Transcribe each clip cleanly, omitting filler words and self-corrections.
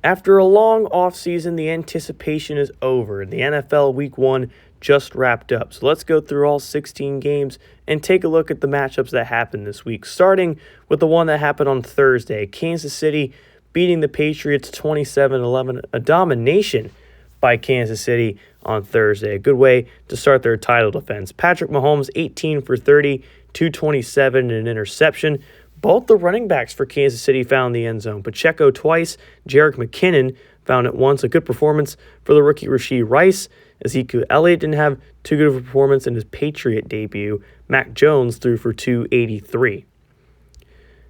After a long offseason, the anticipation is over, and the NFL Week 1 just wrapped up. So let's go through all 16 games and take a look at the matchups that happened this week, starting with the one that happened on Thursday. Kansas City beating the Patriots 27-11, a domination by Kansas City on Thursday. A good way to start their title defense. Patrick Mahomes, 18 for 30, 227 and an interception. Both the running backs for Kansas City found the end zone. Pacheco twice, Jerick McKinnon found it once. A good performance for the rookie Rashee Rice. Ezekiel Elliott didn't have too good of a performance in his Patriot debut. Mac Jones threw for 283.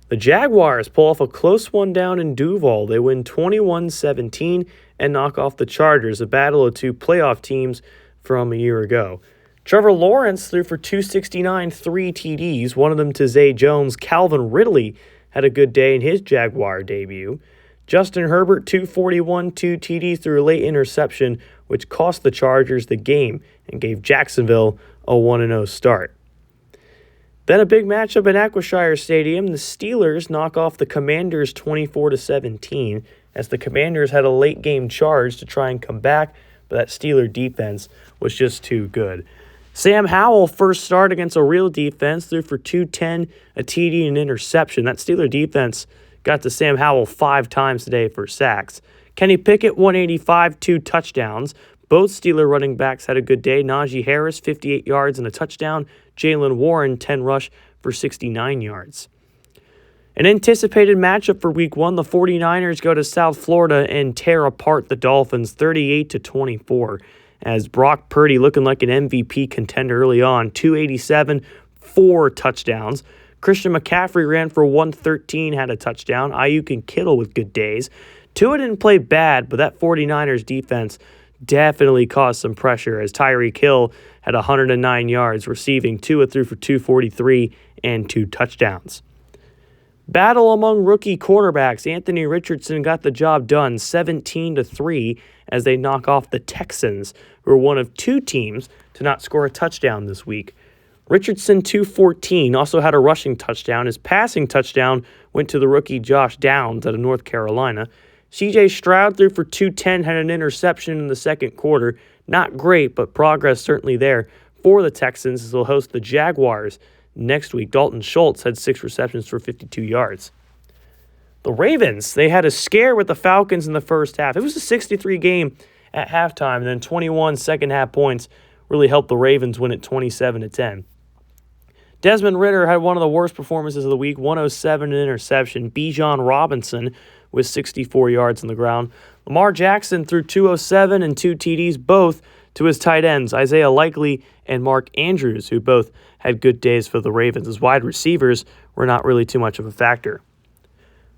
The Jaguars pull off a close one down in Duval. They win 21-17 and knock off the Chargers, a battle of two playoff teams from a year ago. Trevor Lawrence threw for 269, 3 TDs, one of them to Zay Jones. Calvin Ridley had a good day in his Jaguar debut. Justin Herbert, 241, 2 TDs through a late interception, which cost the Chargers the game and gave Jacksonville a 1-0 start. Then a big matchup in Acquashire Stadium. The Steelers knock off the Commanders 24-17 as the Commanders had a late game charge to try and come back, but that Steeler defense was just too good. Sam Howell, first start against a real defense, threw for 210, a TD, and an interception. That Steeler defense got to Sam Howell 5 times today for sacks. Kenny Pickett, 185, 2 touchdowns. Both Steeler running backs had a good day. Najee Harris, 58 yards and a touchdown. Jaylen Warren, 10 rush for 69 yards. An anticipated matchup for Week 1, the 49ers go to South Florida and tear apart the Dolphins 38-24. As Brock Purdy, looking like an MVP contender early on, 287, 4 touchdowns. Christian McCaffrey ran for 113, had a touchdown. Ayuk and Kittle with good days. Tua didn't play bad, but that 49ers defense definitely caused some pressure as Tyreek Hill had 109 yards receiving. Tua threw for 243 and 2 touchdowns. Battle among rookie quarterbacks. Anthony Richardson got the job done 17-3 as they knock off the Texans, who are one of 2 teams to not score a touchdown this week. Richardson, 214, also had a rushing touchdown. His passing touchdown went to the rookie Josh Downs out of North Carolina. C.J. Stroud threw for 210, had an interception in the second quarter. Not great, but progress certainly there for the Texans as they'll host the Jaguars next week. Dalton Schultz had 6 receptions for 52 yards. The Ravens, they had a scare with the Falcons in the first half. It was a 63 game at halftime, and then 21 second-half points really helped the Ravens win it 27-10. Desmond Ridder had one of the worst performances of the week, 107 an interception. Bijan Robinson with 64 yards on the ground. Lamar Jackson threw 207 and 2 TDs, both to his tight ends, Isaiah Likely and Mark Andrews, who both had good days for the Ravens. His wide receivers were not really too much of a factor.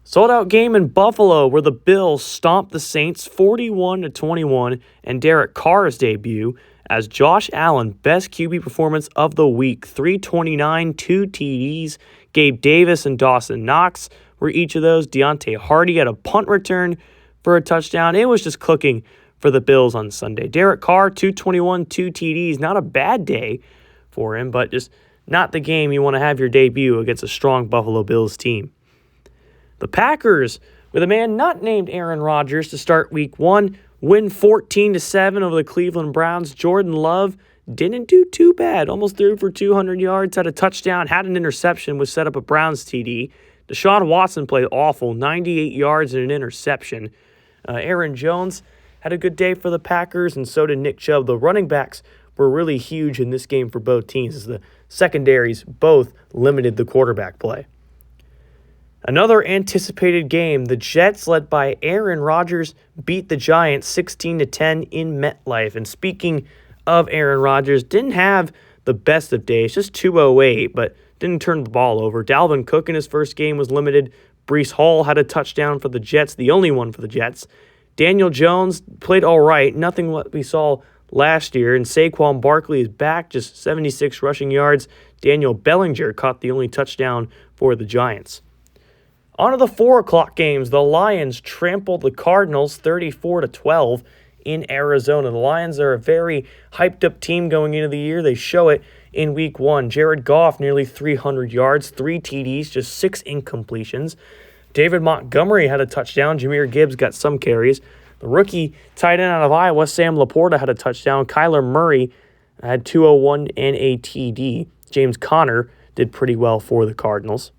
Sold-out game in Buffalo where the Bills stomped the Saints 41-21, and Derek Carr's debut as Josh Allen, best QB performance of the week. 329, 2 TDs. Gabe Davis and Dawson Knox were each of those. Deontay Hardy had a punt return for a touchdown. It was just clicking for the Bills on Sunday. Derek Carr, 221, 2 TDs. Not a bad day for him, but just not the game you want to have your debut against a strong Buffalo Bills team. The Packers, with a man not named Aaron Rodgers to start Week 1, win 14-7 over the Cleveland Browns. Jordan Love didn't do too bad. Almost threw for 200 yards, had a touchdown, had an interception, which set up a Browns TD. Deshaun Watson played awful, 98 yards and an interception. Aaron Jones had a good day for the Packers, and so did Nick Chubb. The running backs were really huge in this game for both teams as the secondaries both limited the quarterback play. Another anticipated game, the Jets, led by Aaron Rodgers, beat the Giants 16-10 in MetLife. And speaking of Aaron Rodgers, didn't have the best of days, just 208, but didn't turn the ball over. Dalvin Cook in his first game was limited. Breece Hall had a touchdown for the Jets, the only one for the Jets. Daniel Jones played all right, nothing what we saw last year. And Saquon Barkley is back, just 76 rushing yards. Daniel Bellinger caught the only touchdown for the Giants. On to the 4 o'clock games. The Lions trampled the Cardinals 34-12 in Arizona. The Lions are a very hyped-up team going into the year. They show it in Week 1. Jared Goff, nearly 300 yards, 3 TDs, just 6 incompletions. David Montgomery had a touchdown. Jahmyr Gibbs got some carries. The rookie tight end out of Iowa, Sam Laporta, had a touchdown. Kyler Murray had 201 and a TD. James Conner did pretty well for the Cardinals.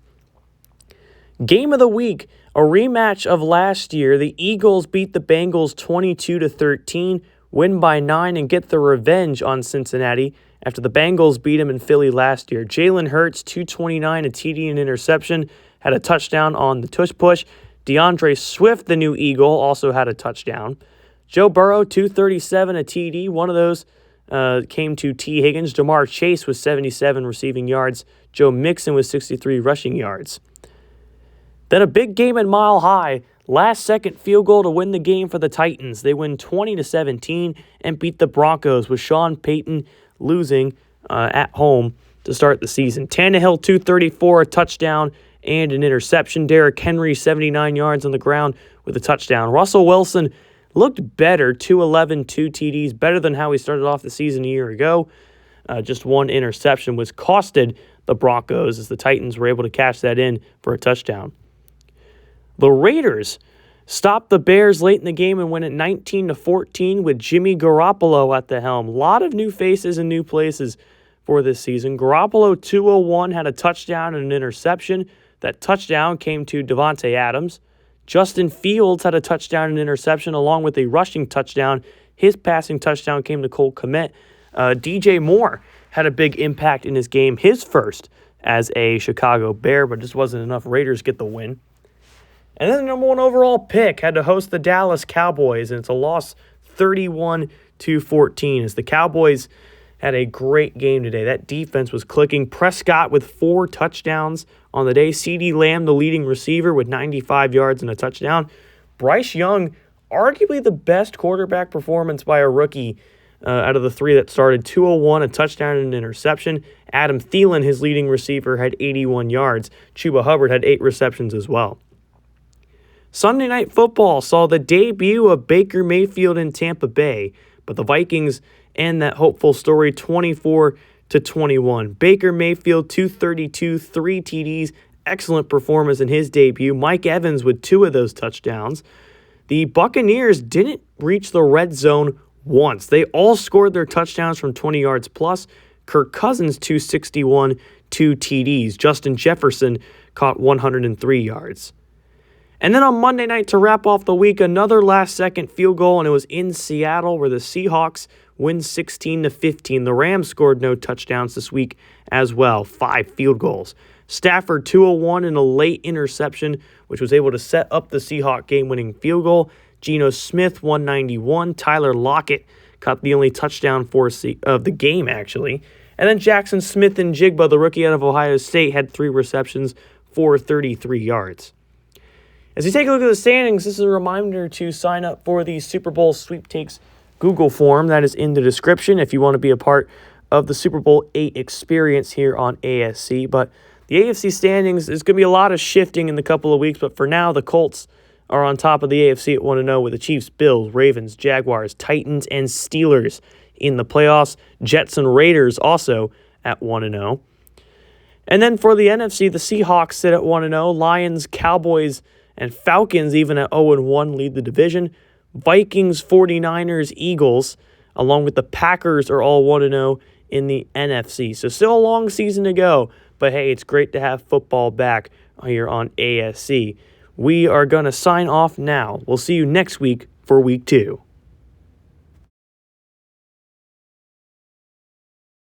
Game of the week, a rematch of last year. The Eagles beat the Bengals 22-13, win by 9, and get the revenge on Cincinnati after the Bengals beat them in Philly last year. Jalen Hurts, 229, a TD and interception, had a touchdown on the tush push. DeAndre Swift, the new Eagle, also had a touchdown. Joe Burrow, 237, a TD. One of those came to T. Higgins. Jamar Chase was 77 receiving yards. Joe Mixon was 63 rushing yards. Then a big game at Mile High. Last-second field goal to win the game for the Titans. They win 20-17 and beat the Broncos with Sean Payton losing at home to start the season. Tannehill, 234, a touchdown and an interception. Derrick Henry, 79 yards on the ground with a touchdown. Russell Wilson looked better, 211, 2 TDs, better than how he started off the season a year ago. Just one interception was costed the Broncos as the Titans were able to cash that in for a touchdown. The Raiders stopped the Bears late in the game and win it 19-14 with Jimmy Garoppolo at the helm. A lot of new faces and new places for this season. Garoppolo, 201, had a touchdown and an interception. That touchdown came to Davante Adams. Justin Fields had a touchdown and interception along with a rushing touchdown. His passing touchdown came to Cole Kmet. DJ Moore had a big impact in his game, his first as a Chicago Bear, but just wasn't enough. Raiders get the win. And then the number 1 overall pick had to host the Dallas Cowboys, and it's a loss 31-14 as the Cowboys had a great game today. That defense was clicking. Prescott with 4 touchdowns on the day. CeeDee Lamb, the leading receiver, with 95 yards and a touchdown. Bryce Young, arguably the best quarterback performance by a rookie out of the 3 that started. 201, a touchdown and an interception. Adam Thielen, his leading receiver, had 81 yards. Chuba Hubbard had 8 receptions as well. Sunday Night Football saw the debut of Baker Mayfield in Tampa Bay, but the Vikings end that hopeful story 24-21. Baker Mayfield, 232, 3 TDs, excellent performance in his debut. Mike Evans with 2 of those touchdowns. The Buccaneers didn't reach the red zone once. They all scored their touchdowns from 20 yards plus. Kirk Cousins, 261, 2 TDs. Justin Jefferson caught 103 yards. And then on Monday night to wrap off the week, another last-second field goal, and it was in Seattle where the Seahawks win 16-15. The Rams scored no touchdowns this week as well, 5 field goals. Stafford, 201 and a late interception, which was able to set up the Seahawks game-winning field goal. Geno Smith, 191. Tyler Lockett caught the only touchdown of the game, actually. And then Jackson Smith and Jigba, the rookie out of Ohio State, had 3 receptions for 33 yards. As you take a look at the standings, this is a reminder to sign up for the Super Bowl Sweepstakes Google form that is in the description if you want to be a part of the Super Bowl 8 experience here on ASC. But the AFC standings, there's going to be a lot of shifting in the couple of weeks, but for now, the Colts are on top of the AFC at 1-0 with the Chiefs, Bills, Ravens, Jaguars, Titans, and Steelers in the playoffs. Jets and Raiders also at 1-0. And then for the NFC, the Seahawks sit at 1-0. Lions, Cowboys, and Falcons, even at 0-1, lead the division. Vikings, 49ers, Eagles, along with the Packers, are all 1-0 in the NFC. So still a long season to go, but hey, it's great to have football back here on ASC. We are going to sign off now. We'll see you next week for Week 2.